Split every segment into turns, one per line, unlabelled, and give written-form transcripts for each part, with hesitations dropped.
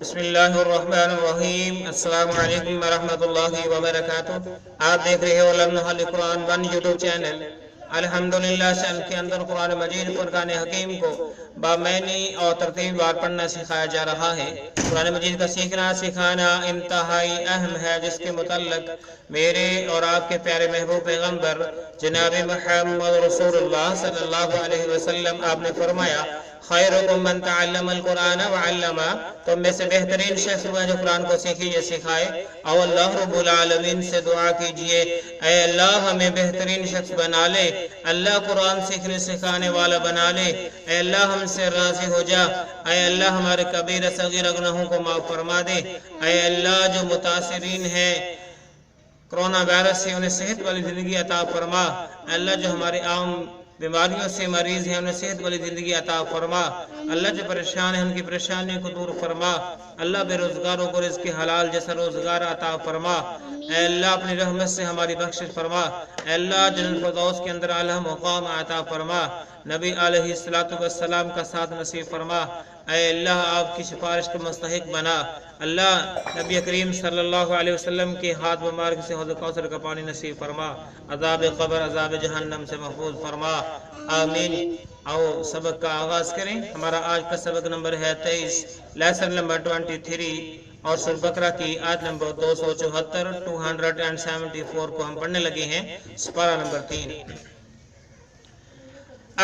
بسم اللہ الرحمن الرحیم۔ السلام علیکم ورحمۃ اللہ وبرکاتہ۔ آپ دیکھ رہے ہو لمحہ قرآن 1 یوٹیوب چینل۔ الحمدللہ چینل کے اندر قرآن مجید فرقان حکیم کو بامعنی اور ترتیب وار پڑھنا سکھایا جا رہا ہے۔ قرآن مجید کا سیکھنا سکھانا انتہائی اہم ہے، جس کے متعلق میرے اور آپ کے پیارے محبوب پیغمبر جناب محمد رسول اللہ صلی اللہ علیہ وسلم آپ نے فرمایا، خیرکم من تعلم القرآن وعلمہ، تم میں سے بہترین شخص وہ جو قرآن کو سیکھیے سکھائے۔ اور اللہ رب العالمین سے دعا کیجئے، اے اللہ ہمیں بہترین شخص بنا لے، اللہ قرآن سیکھنے سکھانے والا بنا لے، اے اللہ ہم سے راضی ہو جا، اے اللہ ہمارے کبیرہ صغیرہ گناہوں کو معاف فرما دے، اے اللہ جو متاثرین ہیں کرونا وائرس سے انہیں صحت والی زندگی عطا فرما، اے اللہ جو ہمارے عام بیماریوں سے مریض ہیں انہیں صحت والی زندگی عطا فرما، اللہ جو پریشان ہیں ان کی پریشانیوں کو دور فرما، اللہ بے روزگاروں کو رزق حلال جیسا روزگار عطا فرما، اے اللہ اپنی رحمت سے ہماری بخشش فرما، اے اللہ جنت الفردوس کے اندر اعلیٰ مقام عطا فرما، نبی علیہ السلام کا ساتھ نصیب فرما، اے اللہ آپ کی سفارش کو مستحق بنا، اللہ نبی کریم صلی اللہ علیہ وسلم کے ہاتھ مبارک سے حوض کوثر کا پانی نصیب فرما، عذاب قبر عذاب جہنم سے محفوظ فرما، آمین۔ آؤ سبق کا آغاز کریں۔ ہمارا آج کا سبق نمبر ہے 23، لیسن نمبر 23 اور سورۃ بقرہ کی آیت نمبر 274 کو ہم پڑھنے لگے ہیں۔ سپارہ نمبر 3۔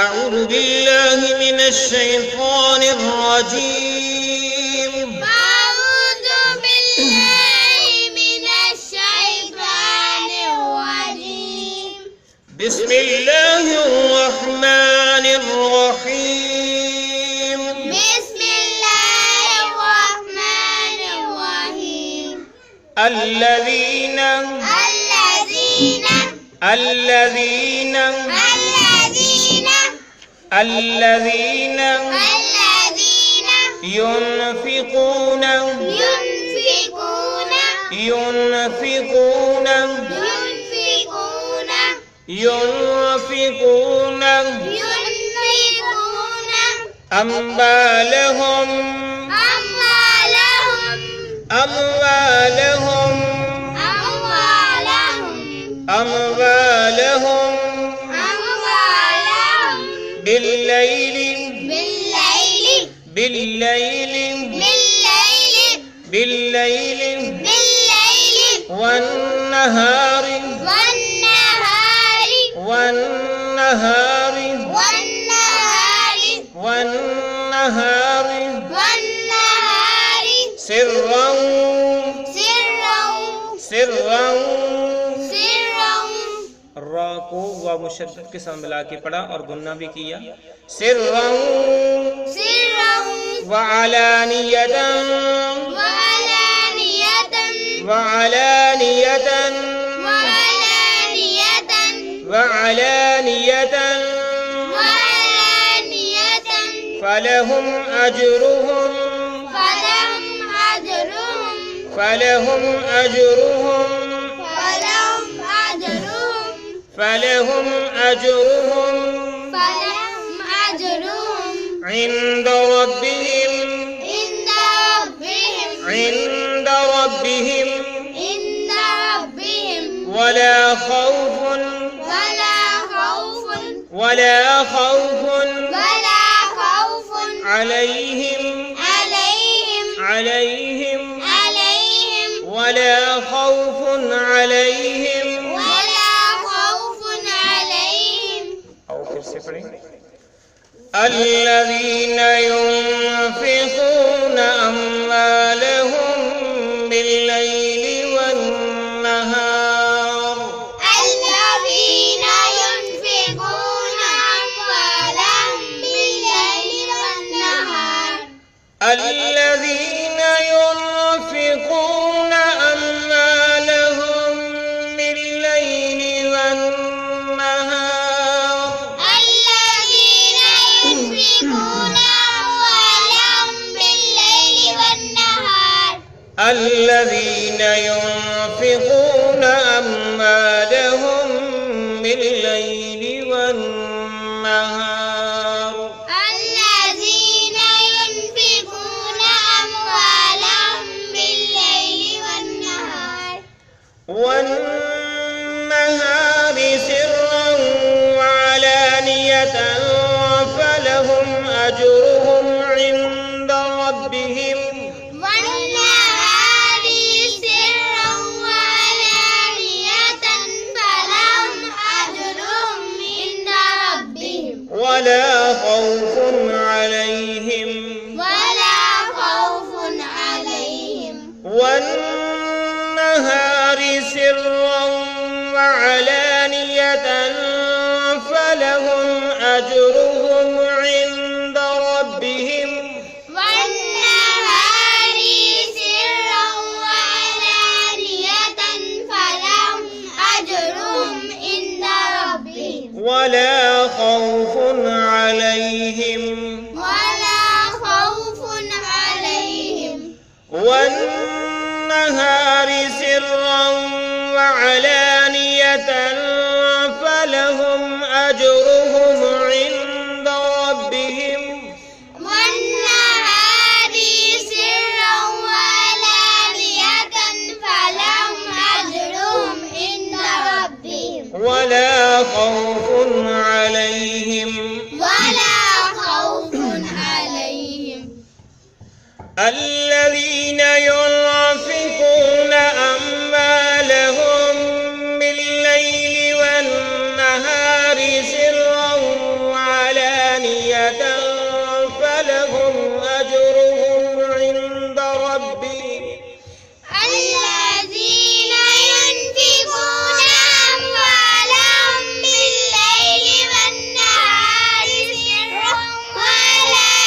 اعوذ باللہ من الشیطان الرجیم،
أعوذ بالله من الشيطان الرجيم.
بسم اللہ الرحمن الرحیم۔
بسم الله الرحمن الرحيم.
الذین
الذين
الذین الذین
الذين
ينفقون
ينفقون
ينفقون
ينفقون
ينفقون
ينفقون
أموالهم
أموالهم
أموالهم
أموالهم
أموالهم بالليل
بالليل
بالليل
بالليل
بالليل
بالليل
والنهار
والنهار
والنهار
والنهار
والنهار
والنهار
سرا
سرا
سرا
سرا
را کو و مشدد کے ساتھ ملا کے پڑھا اور گننا بھی کیا، سرا
سرا
وعلانیة
وعلانية
وعلانية
وعلانية
وعلانية
وعلانية
فلهم أجرهم
فلهم أجرهم
فلهم أجرهم
فلهم أجرهم
فلهم أجرهم
فلهم أجرهم
عند ربهم
عند ربهم
عند ربهم
عند ربهم
ولا خوف
ولا خوف
ولا خوف
ولا خوف
عليهم
عليهم
عليهم
عليهم
ولا خوف عليهم
ولا خوف عليهم.
او پھر سے پڑھیں، الذين ينفقون أموالهم بالليل والنهار
الذين ينفقون أموالهم بالليل والنهار
الذين ينفقون أموالهم بالليل والنهار
الذين ينفقون أموالهم بالليل والنهار
الذين ينفقون أموالهم بالليل والنهار
الذين ينفقون أموالهم
فلهم أجرهم عند ربهم
والنهار سرا وعلانية فلهم أجرهم عند ربهم
ولا خوف عليهم والنهار سرا وعلانية فلهم أجرهم عند ربهم
والنهار سرا وعلانية فلهم أجرهم عند ربهم
ولا خوف عليهم والنهار سرا وعلانية فلهم أجرهم عند ربهم
والنهار سرا وعلانية فلهم أجرهم عند ربهم
ولا خوف عليهم الذين ينفقون أموالهم بالليل والنهار سرا وعلانية فلهم أجرهم عند ربهم
الذين ينفقون أموالهم بالليل والنهار سرا وعلانية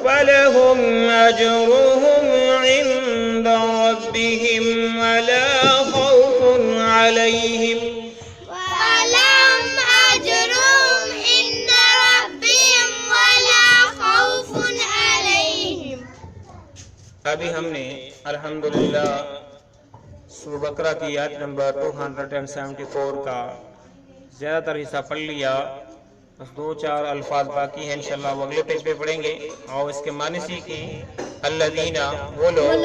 فلهم أجرهم عند ربهم ولا خوف عليهم ابھی ہم نے الحمدللہ سورہ بقرہ کی آیت نمبر 274 کا زیادہ تر حصہ پڑھ لیا، بس 2-4 الفاظ باقی ہیں، انشاءاللہ وہ اگلے پیج پہ پڑھیں گے اور اس کے معنی سیکھیں۔ الذین وہ لوگ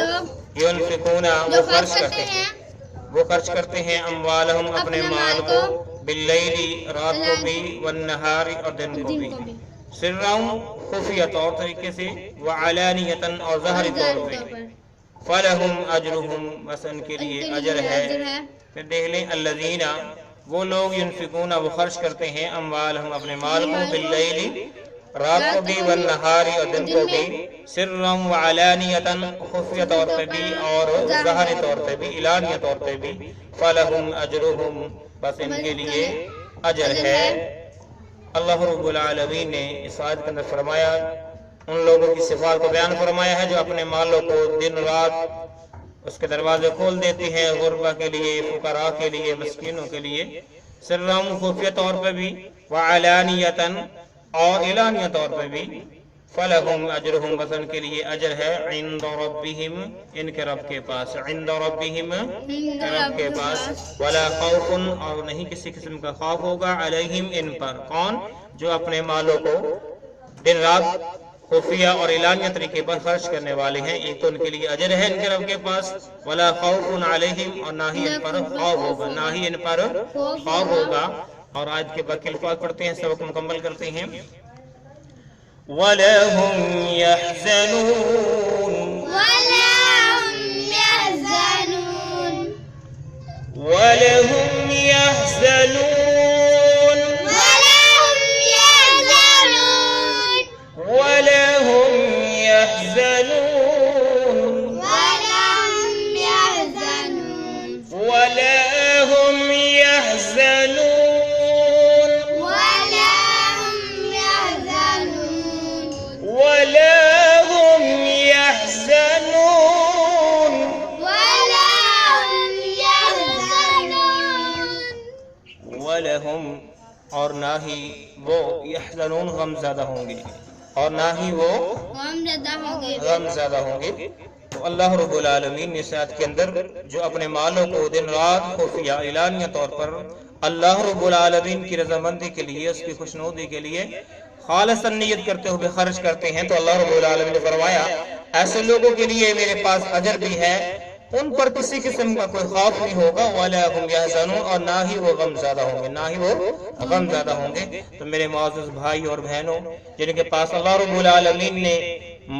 ينفقون وہ خرچ کرتے ہیں اموالہم اپنے مال کو باللیل رات کو بھی والنہار اور دن کو بھی سرًا خفیہ طور طریقے سے وعلانیتاً اور ظاہری طور پہ فلہم اجرہم بس ان کے لیے اجر ہے۔ پھر دیکھ لیں الذین وہ لوگ ينفقون وہ خرچ کرتے ہیں اموالہم اپنے مال کو باللیل رات کو بھی والنہار اور دن کو بھی سرًا وعلانیتاً خفیہ طور پہ بھی اور ظاہری طور پہ بھی اعلانیہ طور پہ بھی فلہم اجرہم بس ان کے لیے اجر ہے۔ اللہ رب العالمین نے اس آیت کے اندر فرمایا، ان لوگوں کی صفات کو بیان فرمایا ہے جو اپنے مالوں کو دن رات اس کے دروازے کھول دیتے ہیں غربا کے لیے، فقراء کے لیے، مسکینوں کے لیے، سرًا خفیہ طور پہ بھی وعلانیتاً اور اعلانیہ طور پہ بھی فلہم اجرہم بس ان کے لیے اجر ہے عند ربہم ان کے رب کے پاس، عند ربہم رب کے پاس ولا خوف اور نہیں کسی قسم کا خوف ہوگا علیہم ان پر، کون؟ جو اپنے مالوں کو دن رات خفیہ اور اعلانیہ طریقے پر خرچ کرنے والے ہیں، ایک تو ان کے لیے اجر ہے ان کے رب کے پاس ولا خوف علیہم اور نہ ہی ان پر خوف ہوگا، نہ ہی ان پر خوف ہوگا۔ اور آیت کے باقی الفاظ پڑھتے ہیں، سبق مکمل کرتے ہیں۔ وَلَهُمْ يَحْزَنُونَ وَلَهُمْ يَحْزَنُونَ وَلَهُمْ يَحْزَنُونَ وَلَهُمْ يَحْزَنُونَ وَلَهُمْ يَحْزَنُونَ وَلَهُمْ اور نہ ہی وہ يحزنون غم زدہ ہوں گے، اور نہ ہی وہ غم زدہ ہوں گے۔ تو اللہ رب العالمین نے اس آیت کے اندر جو اپنے مالوں کو دن رات خفیہ اعلانیہ طور پر اللہ رب العالمین کی رضامندی کے لیے، اس کی خوشنودی کے لیے خالصاً نیت کرتے ہوئے خرچ کرتے ہیں، تو اللہ رب العالمین نے فرمایا ایسے لوگوں کے لیے میرے پاس اجر بھی ہے ان پر کسی قسم کا کوئی خوف نہیں ہوگا وَلَا هُمْ يَحْزَنُونَ اور نہ ہی وہ غم زدہ ہوں گے، نہ ہی وہ غم زدہ ہوں گے۔ تو میرے معزز بھائی اور بہنوں، جن کے پاس اللہ رب العالمین نے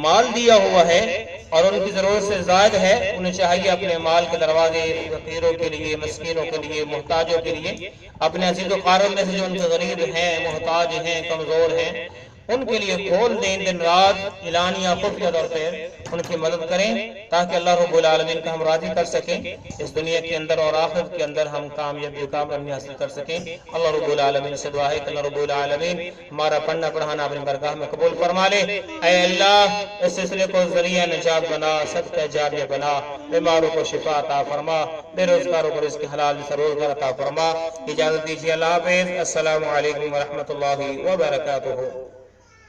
مال دیا ہوا ہے اور ان کی ضرورت سے زائد ہے، انہیں چاہیے اپنے مال کے دروازے فقیروں کے لیے، مسکینوں کے لیے، محتاجوں کے لیے، اپنے عزیز و قارب میں سے جو ان کے غریب ہیں، محتاج ہیں، کمزور ہیں، ان کے لیے کھول دیں، دن رات اعلانیہ خفیہ طور پر ان کی مدد کریں تاکہ اللہ رب العالمین کو ہم راضی کر سکیں، اس دنیا کے اندر اور آخرت کے اندر ہم کامیابی حاصل کر سکیں۔ اللہ رب العالمین سے دعا ہے کہ اللہ رب العالمین ہمارا پڑھنا پڑھانا اپنی برگاہ میں قبول فرما لے۔ اے اللہ اس سلسلے کو ذریعہ نجات بنا، صدقہ جاریہ بنا، بیماروں کو شفا عطا فرما، بے روزگاروں کو رزق حلال سے روزگار عطا فرما۔ اجازت دیجیے، اللہ حافظ، السلام علیکم ورحمۃ اللہ وبرکاتہ۔